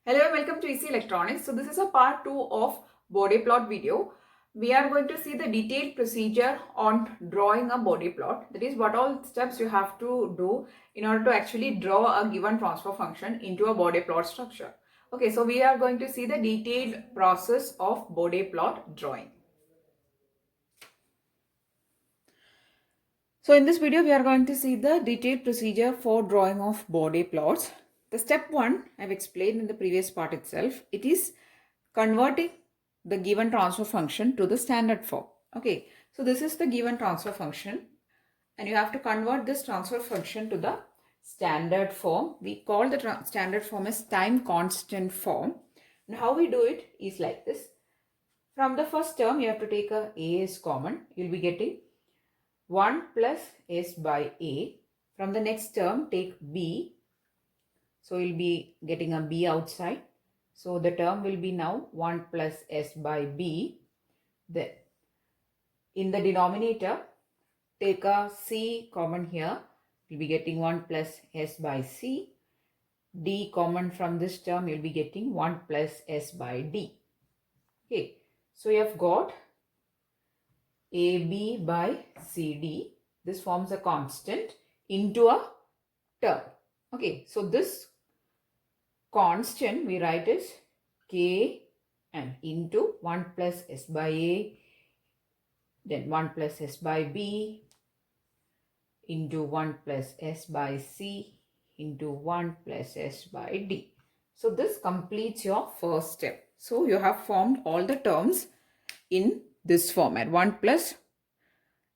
Hello and welcome to EC Electronics. So this is a part 2 of Bode plot video. We are going to see the detailed procedure on drawing a Bode plot. That is what all steps you have to do in order to actually draw a given transfer function into a Bode plot structure. Okay, so we are going to see the detailed process of Bode plot drawing. So in this video, we are going to see the detailed procedure for drawing of Bode plots. The step 1 I've explained in the previous part itself. It is converting the given transfer function to the standard form. Okay, so this is the given transfer function and you have to convert this transfer function to the standard form. We call the standard form as time constant form. And how we do it is like this. From the first term, you have to take a as common. You'll be getting 1 plus s by a. From the next term, take b. So you'll be getting a b outside. So the term will be now 1 plus s by b. Then in the denominator, take a c common here. You'll be getting 1 plus s by c. D common from this term, you'll be getting 1 plus s by d. Okay, so you have got AB by CD. This forms a constant into a term. Okay, so this constant we write as K and into 1 plus S by A, then 1 plus S by B, into 1 plus S by C, into 1 plus S by D. So this completes your first step. So you have formed all the terms in this format, 1 plus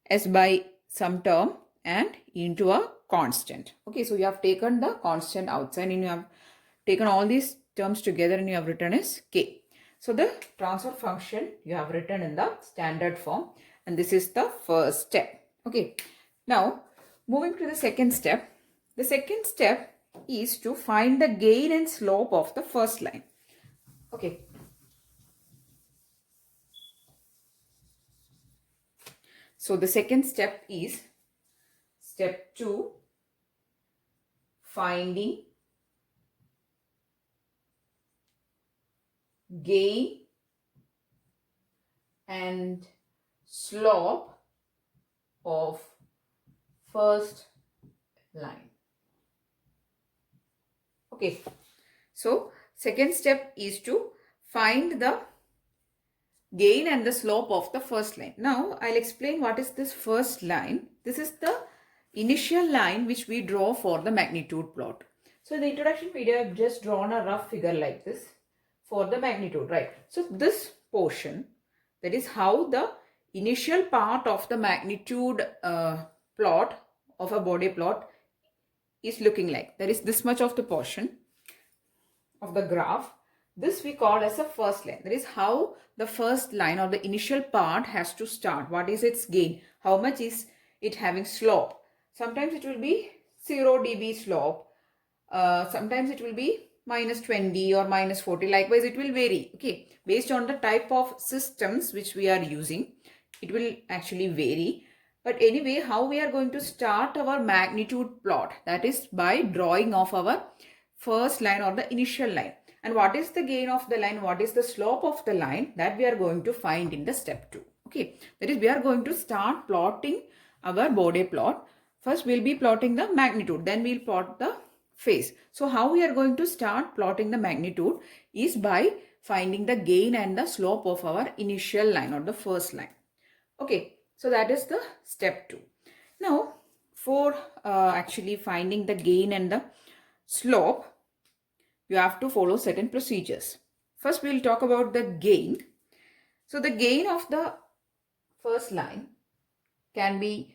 S by some term and into a constant. Okay, so you have taken the constant outside and you have taken all these terms together and you have written as K. So the transfer function you have written in the standard form and this is the first step. Okay, now moving to the second step. The second step is to find the gain and slope of the first line. Okay. So the second step is step 2, finding gain and slope of first line. Okay, so second step is to find the gain and the slope of the first line. Now I'll explain what is this first line. This is the initial line which we draw for the magnitude plot. So in the introduction video, I've just drawn a rough figure like this for the magnitude, right? So this portion, that is how the initial part of the magnitude plot of a Bode plot is looking like. That is this much of the portion of the graph. This we call as a first line. That is how the first line or the initial part has to start. What is its gain? How much is it having slope? Sometimes it will be 0 dB slope. Sometimes it will be minus 20 or minus 40. Likewise, it will vary. Okay, based on the type of systems which we are using, it will actually vary. But anyway, how we are going to start our magnitude plot? That is by drawing of our first line or the initial line. And what is the gain of the line? What is the slope of the line? That we are going to find in the step 2. Okay, that is we are going to start plotting our Bode plot. First, we'll be plotting the magnitude. Then we'll plot the phase. So how we are going to start plotting the magnitude is by finding the gain and the slope of our initial line or the first line. Okay, so that is the step 2. Now, for actually finding the gain and the slope, you have to follow certain procedures. First, we'll talk about the gain. So the gain of the first line can be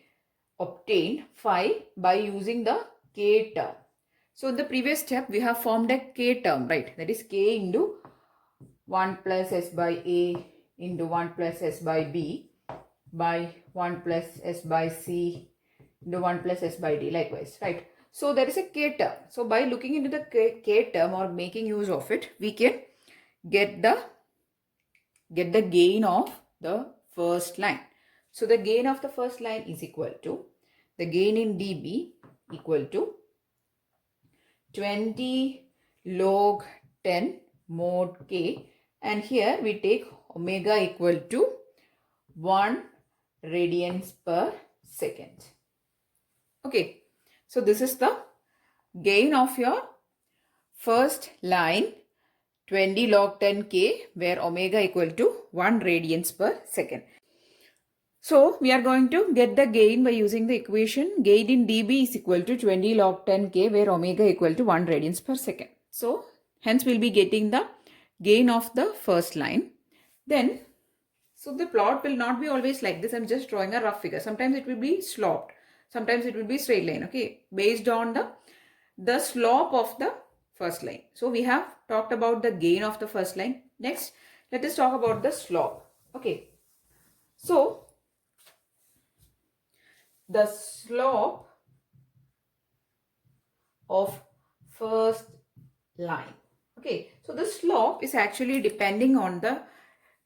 obtained by using the K term. So in the previous step, we have formed a K term, right? That is K into 1 plus S by A into 1 plus S by B by 1 plus S by C into 1 plus S by D, likewise, right? So there is a K term. So by looking into the K term or making use of it, we can get the gain of the first line. So the gain of the first line is equal to the gain in dB equal to 20 log 10 mod k, and here we take omega equal to 1 radians per second. Okay, so this is the gain of your first line 20 log 10k, where omega equal to 1 radians per second. So we are going to get the gain by using the equation gain in dB is equal to 20 log 10k, where omega equal to 1 radians per second. So hence we'll be getting the gain of the first line. Then, so the plot will not be always like this. I'm just drawing a rough figure. Sometimes it will be sloped. Sometimes it will be straight line. Okay, based on the slope of the first line. So we have talked about the gain of the first line. Next, let us talk about the slope. Okay, so the slope of first line. Okay, so the slope is actually depending on the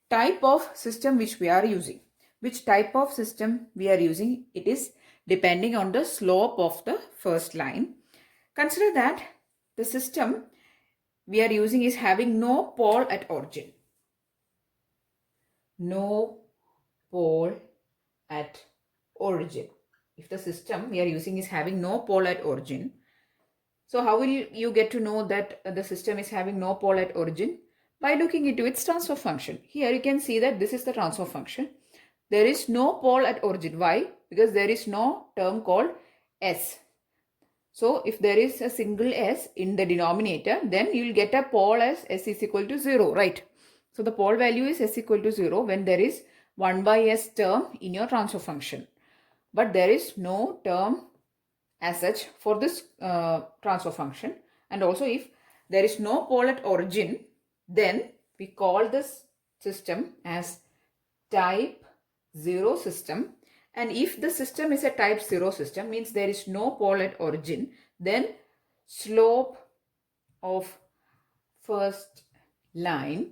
type of system which we are using. Which type of system we are using, it is depending on the slope of the first line. Consider that the system we are using is having no pole at origin. No pole at origin. If the system we are using is having no pole at origin, so how will you get to know that the system is having no pole at origin? By looking into its transfer function. Here you can see that this is the transfer function. There is no pole at origin. Why? Because there is no term called S. So if there is a single S in the denominator, then you will get a pole as S is equal to 0, right? So the pole value is S equal to 0 when there is 1 by S term in your transfer function. But there is no term as such for this transfer function. And also if there is no pole at origin, then we call this system as type 0 system. And if the system is a type 0 system, means there is no pole at origin, then slope of first line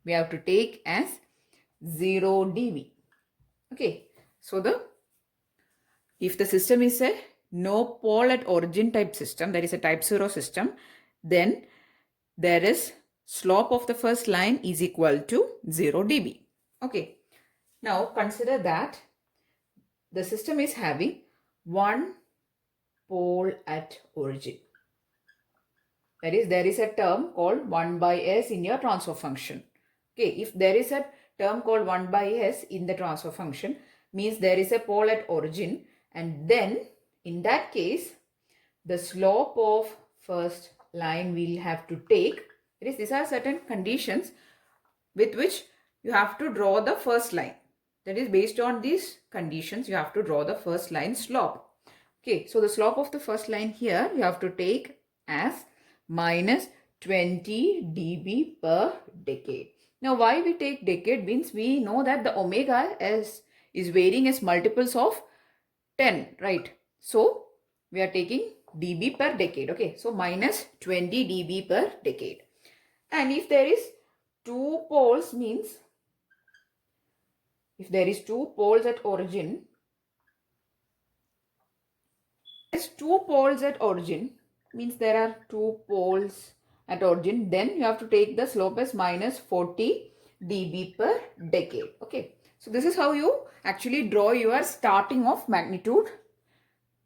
we have to take as 0 dB. Okay, so if the system is a no pole at origin type system, that is a type 0 system, then there is slope of the first line is equal to 0 dB. Okay, now consider that the system is having one pole at origin. That is, there is a term called 1 by S in your transfer function. Okay, if there is a term called 1 by S in the transfer function, means there is a pole at origin, and then in that case the slope of first line we'll have to take. That is, these are certain conditions with which you have to draw the first line. That is, based on these conditions you have to draw the first line slope. Okay, so the slope of the first line here you have to take as minus 20 dB per decade. Now why we take decade means we know that the omega is varying as multiples of 10, right? So we are taking dB per decade. Okay, so minus 20 dB per decade. And if there is two poles, means if there is two poles at origin, means there are two poles at origin, then you have to take the slope as minus 40 dB per decade. Okay, so this is how you actually draw your starting of magnitude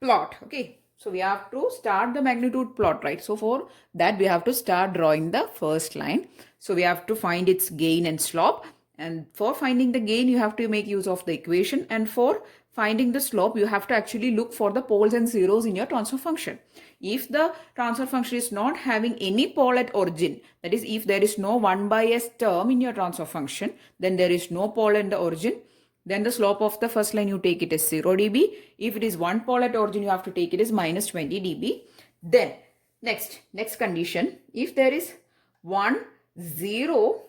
plot. Okay, so we have to start the magnitude plot, right? So for that we have to start drawing the first line. So we have to find its gain and slope, and for finding the gain you have to make use of the equation, and for finding the slope you have to actually look for the poles and zeros in your transfer function. If the transfer function is not having any pole at origin, that is, if there is no 1 by S term in your transfer function, then there is no pole in the origin, then the slope of the first line you take it as 0 dB. If it is one pole at origin, you have to take it as minus 20 dB. Then next condition, if there is 1 0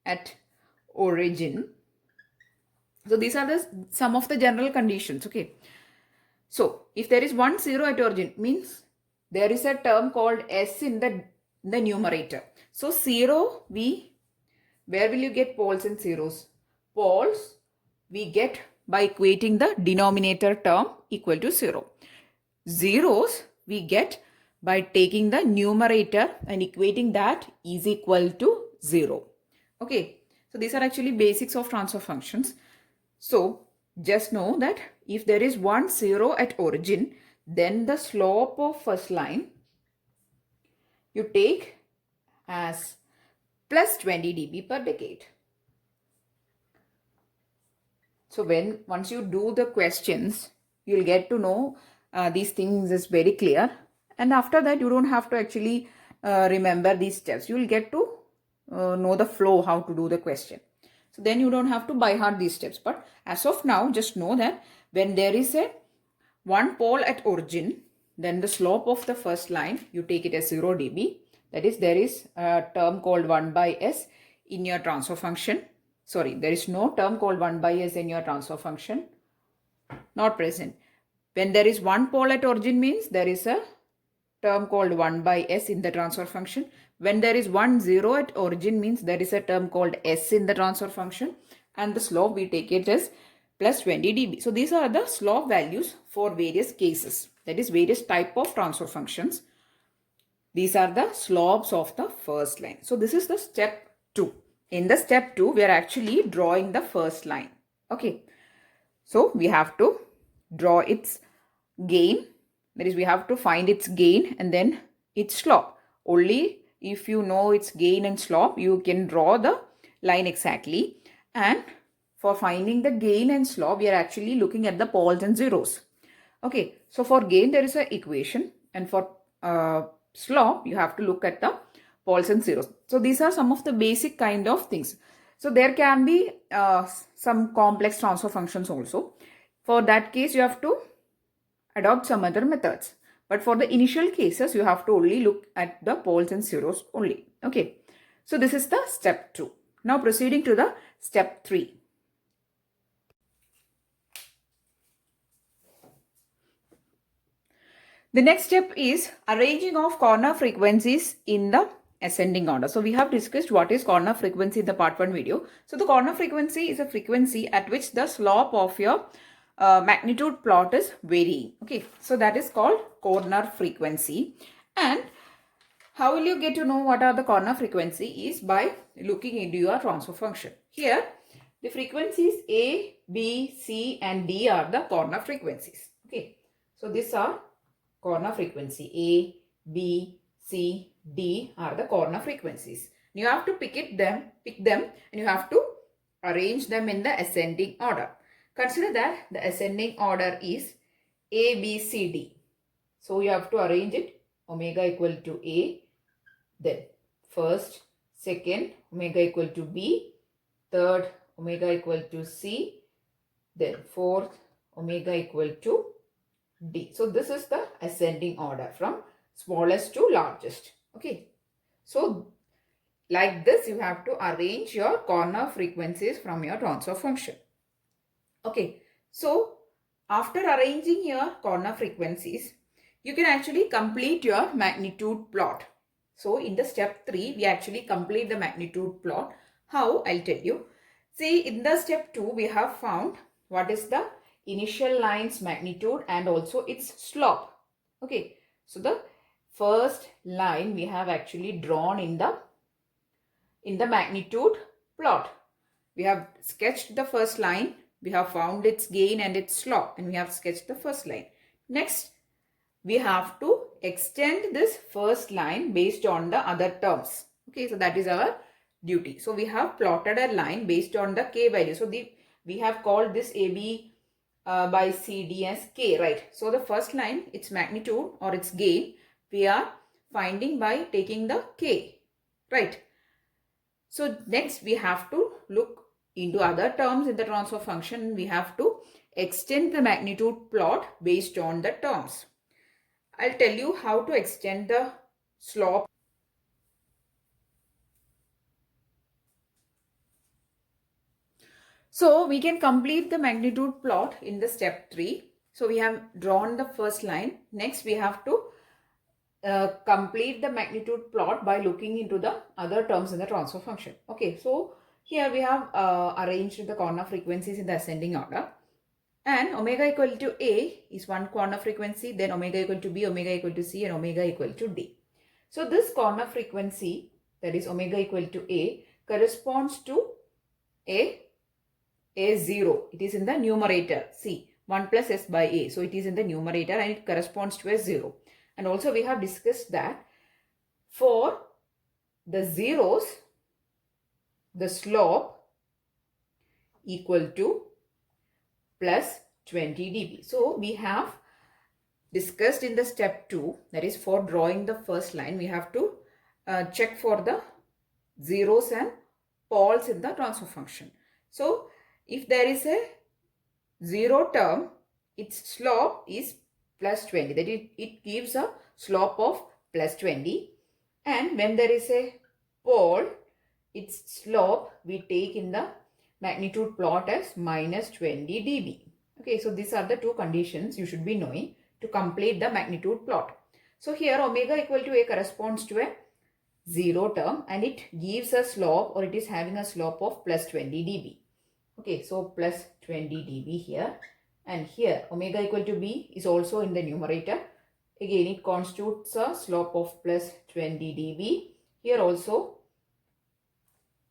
at origin, so these are some of the general conditions. Okay, so if there is 1 0 at origin, means there is a term called S in the numerator. So 0, where will you get poles and zeros? Poles we get by equating the denominator term equal to 0. Zeros we get by taking the numerator and equating that is equal to 0. Okay, so these are actually basics of transfer functions. So just know that if there is 1 0 at origin, then the slope of first line you take as plus 20 dB per decade. So once you do the questions, you'll get to know these things is very clear. And after that, you don't have to actually remember these steps. You will get to know the flow, how to do the question. So then you don't have to by heart these steps. But as of now, just know that when there is a one pole at origin, then the slope of the first line, you take it as 0 dB. That is, there is a term called 1 by s in your transfer function. Sorry, there is no term called 1 by s in your transfer function. Not present. When there is one pole at origin means there is a term called 1 by s in the transfer function. When there is 1 0 at origin means there is a term called s in the transfer function. And the slope we take it as plus 20 dB. So these are the slope values for various cases. That is various type of transfer functions. These are the slopes of the first line. So this is the step 2. In the step 2, we are actually drawing the first line. Okay. So we have to draw its gain. That is, we have to find its gain and then its slope. Only if you know its gain and slope, you can draw the line exactly. And for finding the gain and slope, we are actually looking at the poles and zeros. Okay, so for gain, there is an equation. And for slope, you have to look at the poles and zeros. So these are some of the basic kind of things. So there can be some complex transfer functions also. For that case, you have to adopt some other methods. But for the initial cases, you have to only look at the poles and zeros only. Okay, so this is the step 2. Now proceeding to the step 3. The next step is arranging of corner frequencies in the ascending order. So we have discussed what is corner frequency in the part 1 video. So the corner frequency is a frequency at which the slope of your magnitude plot is varying. Okay, so that is called corner frequency. And how will you get to know what are the corner frequency is by looking into your transfer function. Here the frequencies A, B, C and D are the corner frequencies. Okay, so these are corner frequency A, B, C, D are the corner frequencies. You have to pick them and you have to arrange them in the ascending order. Consider that the ascending order is A, B, C, D. So you have to arrange it omega equal to A, then first, second, omega equal to B, third, omega equal to C, then fourth, omega equal to D. So this is the ascending order from smallest to largest. Okay. So like this you have to arrange your corner frequencies from your transfer function. Okay. So after arranging your corner frequencies, you can actually complete your magnitude plot. So in the step 3, we actually complete the magnitude plot. How? I'll tell you. See, in the step 2, we have found what is the initial line's magnitude and also its slope. Okay, so the first line we have actually drawn in the magnitude plot. We have sketched the first line, we have found its gain and its slope, and we have sketched the first line. Next, we have to extend this first line based on the other terms. Okay, so that is our duty. So we have plotted a line based on the k value. So we have called this AB by CD as K, right? So the first line, its magnitude or its gain, we are finding by taking the K, right? So next we have to look into other terms in the transfer function. We have to extend the magnitude plot based on the terms. I'll tell you how to extend the slope. So we can complete the magnitude plot in the step 3. So we have drawn the first line. Next we have to complete the magnitude plot by looking into the other terms in the transfer function. Okay, so here we have arranged the corner frequencies in the ascending order. And omega equal to A is one corner frequency, then omega equal to B, omega equal to C, and omega equal to D. So this corner frequency, that is omega equal to A, corresponds to A0. It is in the numerator. See, 1 plus S by A. So it is in the numerator and it corresponds to A0. And also we have discussed that for the zeros, the slope equal to plus 20 dB. So we have discussed in the step 2, that is for drawing the first line, we have to check for the zeros and poles in the transfer function. So if there is a zero term, its slope is plus 20. That is, it gives a slope of plus 20. And when there is a pole, its slope we take in the magnitude plot as minus 20 dB. Okay, so these are the two conditions you should be knowing to complete the magnitude plot. So here omega equal to A corresponds to a zero term and it gives a slope, or it is having a slope of plus 20 dB. Okay, so plus 20 dB here, and here omega equal to B is also in the numerator. Again, it constitutes a slope of plus 20 dB. Here also,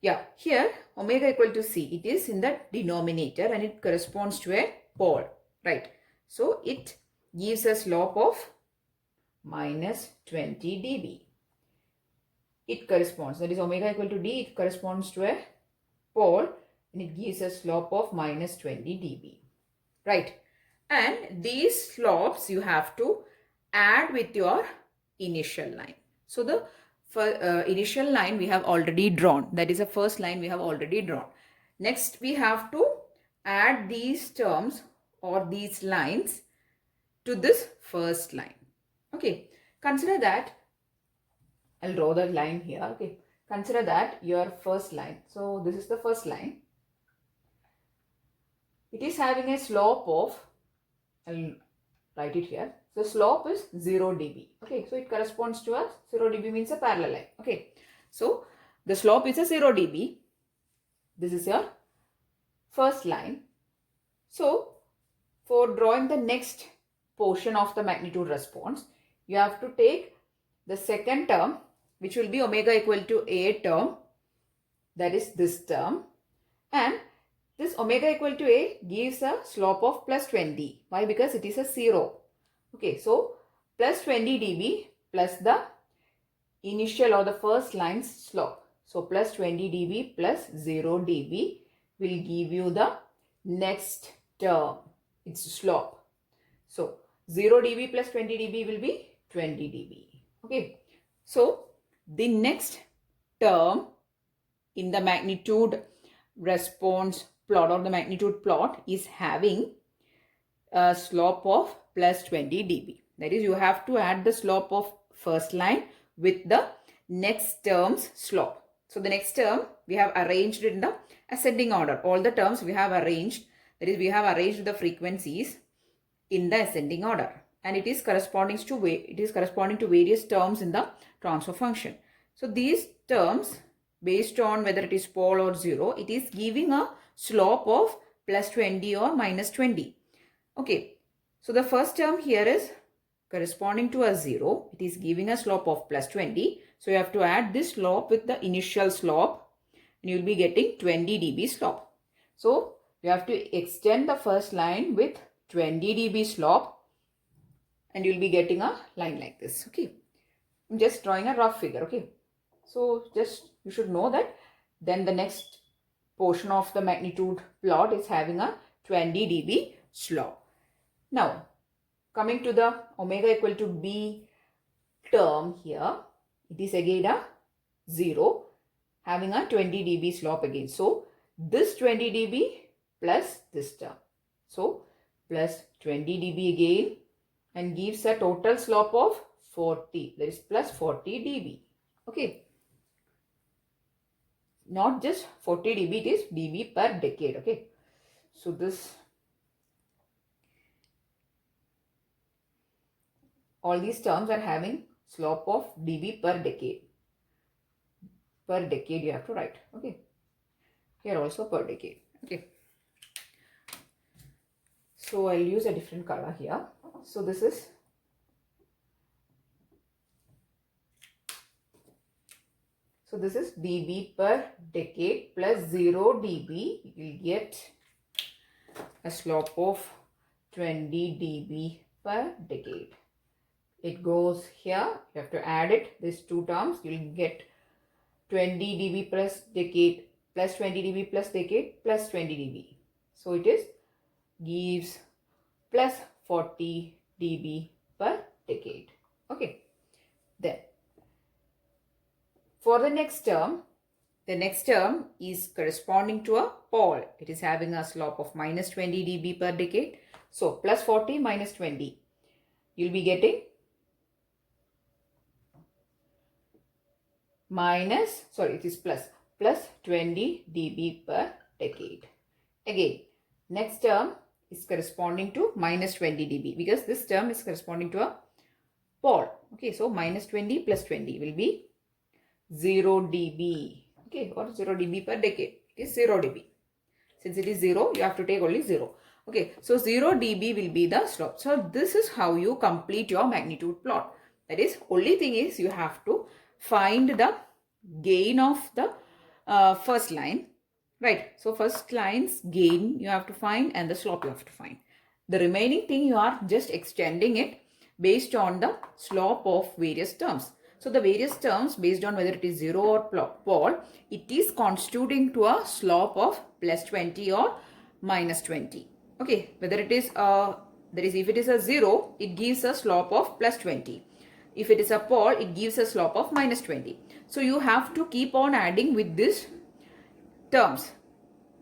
yeah, here omega equal to C, it is in the denominator and it corresponds to a pole, right? So it gives a slope of minus 20 dB. It corresponds, that is omega equal to D, it corresponds to a pole and it gives a slope of minus 20 dB, right? And these slopes you have to add with your initial line. So the initial line we have already drawn, that is the first line we have already drawn. Next we have to add these terms or these lines to this first line. Okay, consider that, I'll draw the line here. Okay, consider that your first line. So this is the first line. It is having a slope of, I'll write it here. So slope is 0 dB. Okay, so it corresponds to a 0 dB means a parallel line. Okay, so the slope is a 0 dB. This is your first line. So for drawing the next portion of the magnitude response, you have to take the second term, which will be omega equal to A term, that is this term, and this omega equal to A gives a slope of plus 20. Why? Because it is a 0. Okay, so plus 20 dB plus the initial or the first line's slope. So plus 20 dB plus 0 dB will give you the next term, its slope. So 0 dB plus 20 dB will be 20 dB. Okay, so the next term in the magnitude response plot or the magnitude plot is having a slope of plus 20 dB. That is, you have to add the slope of first line with the next term's slope. So the next term we have arranged in the ascending order. All the terms we have arranged, that is, we have arranged the frequencies in the ascending order, and it is corresponding to various terms in the transfer function. So these terms, based on whether it is pole or 0, it is giving a slope of plus 20 or minus 20. Okay, so the first term here is corresponding to a 0. It is giving a slope of plus 20. So you have to add this slope with the initial slope and you will be getting 20 dB slope. So you have to extend the first line with 20 dB slope and you will be getting a line like this. Okay, I'm just drawing a rough figure. Okay, so just you should know that then the next portion of the magnitude plot is having a 20 dB slope. Now coming to the omega equal to B term here, it is again a 0 having a 20 dB slope again. So this 20 dB plus this term. So plus 20 dB again and gives a total slope of 40. That is plus 40 dB. Okay. Not just 40 dB, it is dB per decade. Okay. So this, all these terms are having slope of dB per decade. Per decade you have to write. Okay. Here also per decade. Okay. So I'll use a different color here. So this is dB per decade plus 0 dB. You will get a slope of 20 dB per decade. It goes here. You have to add it. These two terms. You will get 20 dB plus decade plus 20 dB plus decade plus 20 dB. So it is gives plus 40 dB per decade. Okay. Then for the next term is corresponding to a pole. It is having a slope of minus 20 dB per decade. So plus 40 minus 20. You'll be getting plus 20 dB per decade. Again, next term is corresponding to minus 20 dB because this term is corresponding to a pole. Okay, so minus 20 plus 20 will be 0 dB. Okay, what is 0 dB per decade? It is 0 dB. Since it is 0, you have to take only 0. Okay, so 0 dB will be the slope. So this is how you complete your magnitude plot. That is, only thing is you have to find the gain of the first line. Right, so first line's gain you have to find and the slope you have to find. The remaining thing you are just extending it based on the slope of various terms. So the various terms based on whether it is 0 or pole, it is constituting to a slope of plus 20 or minus 20. Okay, whether it is if it is a 0, it gives a slope of plus 20. If it is a pole, it gives a slope of minus 20. So you have to keep on adding with these terms.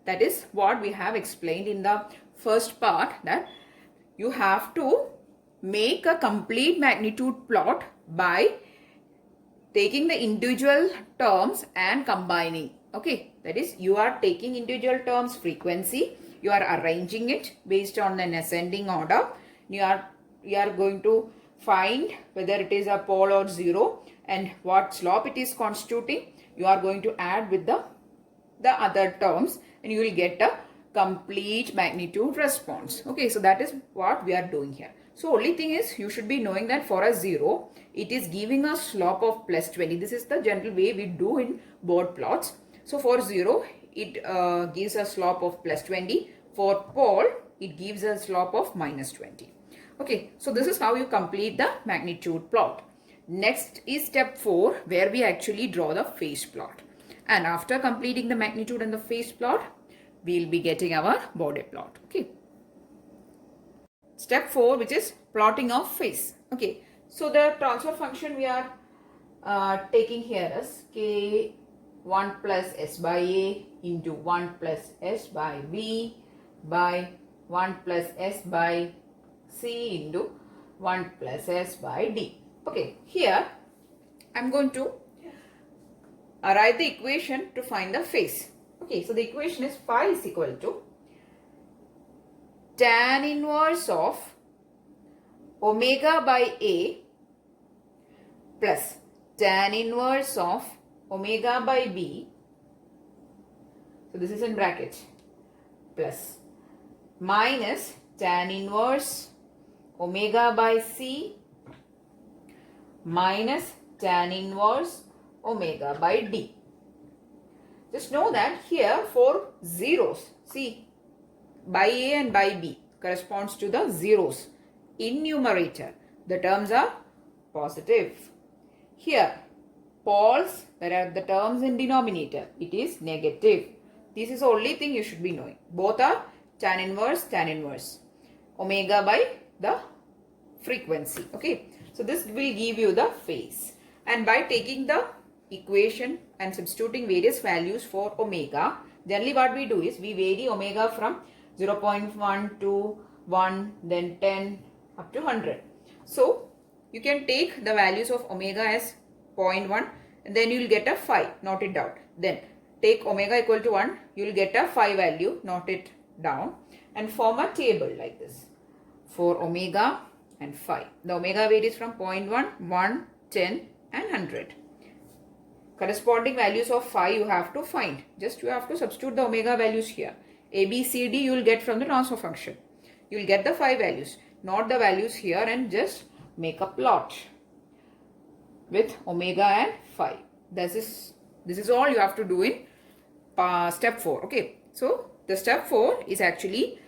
That is what we have explained in the first part, that you have to make a complete magnitude plot by taking the individual terms and combining. Okay, that is, you are taking individual terms frequency, you are arranging it based on an ascending order. You are going to find whether it is a pole or 0 and what slope it is constituting. You are going to add with the other terms and you will get a complete magnitude response. Okay, so that is what we are doing here. So only thing is you should be knowing that for a 0, it is giving a slope of plus 20. This is the general way we do in Bode plots. So for 0, it gives a slope of plus 20. For pole, it gives a slope of minus 20. Okay, so this is how you complete the magnitude plot. Next is step 4, where we actually draw the phase plot. And after completing the magnitude and the phase plot, we will be getting our Bode plot. Okay. Step 4, which is plotting of phase. Okay. So the transfer function we are taking here is K1 plus S by A into 1 plus S by B by 1 plus S by C into 1 plus S by D. Okay. Here I am going to write the equation to find the phase. Okay, so the equation is phi is equal to tan inverse of omega by A plus tan inverse of omega by B. So this is in bracket, plus minus tan inverse omega by C minus tan inverse omega by D. Just know that here for zeros, see, by A and by B corresponds to the zeros in numerator. The terms are positive. Here, poles, there are the terms in denominator. It is negative. This is the only thing you should be knowing. Both are tan inverse, omega by the frequency. Okay, so this will give you the phase. And by taking the equation and substituting various values for omega, generally what we do is we vary omega from 0.1 to 1, then 10 up to 100. So you can take the values of omega as 0.1 and then you will get a phi, note it down. Then take omega equal to 1, you will get a phi value, note it down, and form a table like this for omega and phi. The omega varies from 0.1, 1, 10 and 100. Corresponding values of phi you have to find. Just you have to substitute the omega values here. A, B, C, D you will get from the transfer function. You will get the 5 values. Note the values here and just make a plot with omega and phi. This is all you have to do in step 4. Okay. So the step 4 is actually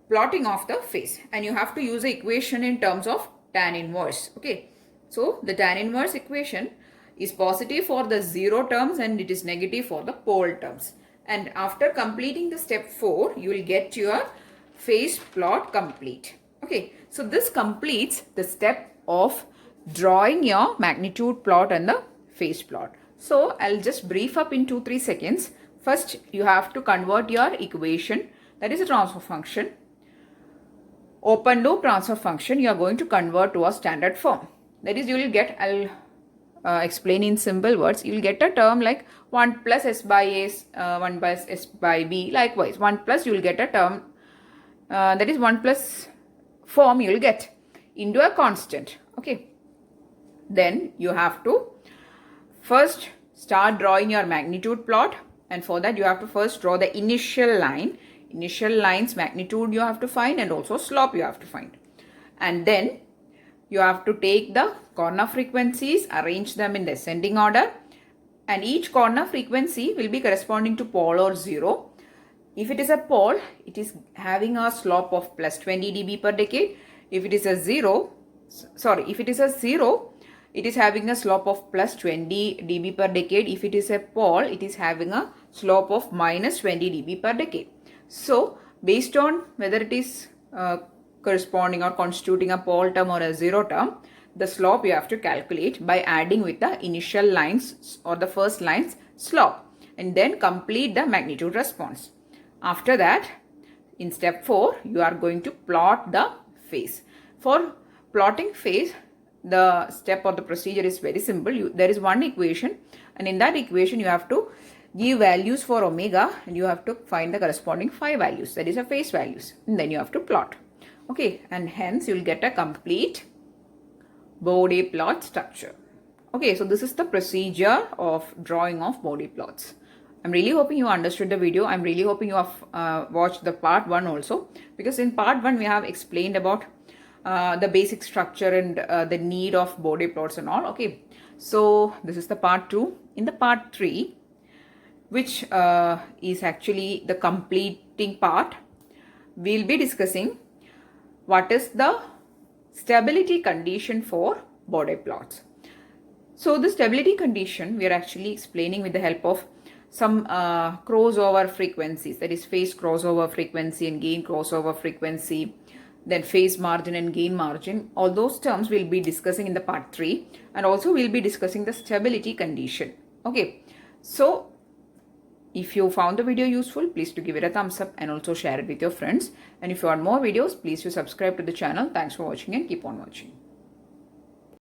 plotting of the phase, and you have to use the equation in terms of tan inverse. Okay. So the tan inverse equation is positive for the 0 terms and it is negative for the pole terms. And after completing the step 4, you will get your phase plot complete. Okay. So this completes the step of drawing your magnitude plot and the phase plot. So I'll just brief up in 2-3 seconds. First, you have to convert your equation, that is a transfer function. Open loop transfer function, you are going to convert to a standard form. That is, you will get, I'll explain in simple words, you will get a term like 1 plus s by a, 1 plus s by b. Likewise, 1 plus you will get a term, that is 1 plus form you will get into a constant. Okay. Then you have to first start drawing your magnitude plot, and for that you have to first draw the initial line. Initial line's magnitude you have to find and also slope you have to find. And then you have to take the corner frequencies, arrange them in descending order, and each corner frequency will be corresponding to pole or 0. If it is a pole, it is having a slope of plus 20 dB per decade. If it is a 0, it is having a slope of plus 20 dB per decade. If it is a pole, it is having a slope of minus 20 dB per decade. So, based on whether it is corresponding or constituting a pole term or a 0 term, the slope you have to calculate by adding with the initial lines or the first line's slope, and then complete the magnitude response. After that, in step 4, you are going to plot the phase. For plotting phase, the step or the procedure is very simple. There is one equation, and in that equation you have to give values for omega and you have to find the corresponding phi values, that is a phase values, and then you have to plot. Okay, and hence you will get a complete Bode plot structure. Okay, so this is the procedure of drawing of Bode plots. I'm really hoping you understood the video. I'm really hoping you have watched the part 1 also, because in part 1 we have explained about the basic structure and the need of Bode plots and all. Okay, so this is the part 2. In the part 3, which is actually the completing part, we'll be discussing what is the stability condition for Bode plots. So the stability condition we are actually explaining with the help of some crossover frequencies, that is phase crossover frequency and gain crossover frequency, then phase margin and gain margin. All those terms we'll be discussing in the part 3, and also we'll be discussing the stability condition. Okay, so if you found the video useful, please do give it a thumbs up and also share it with your friends. And if you want more videos, please do subscribe to the channel. Thanks for watching and keep on watching.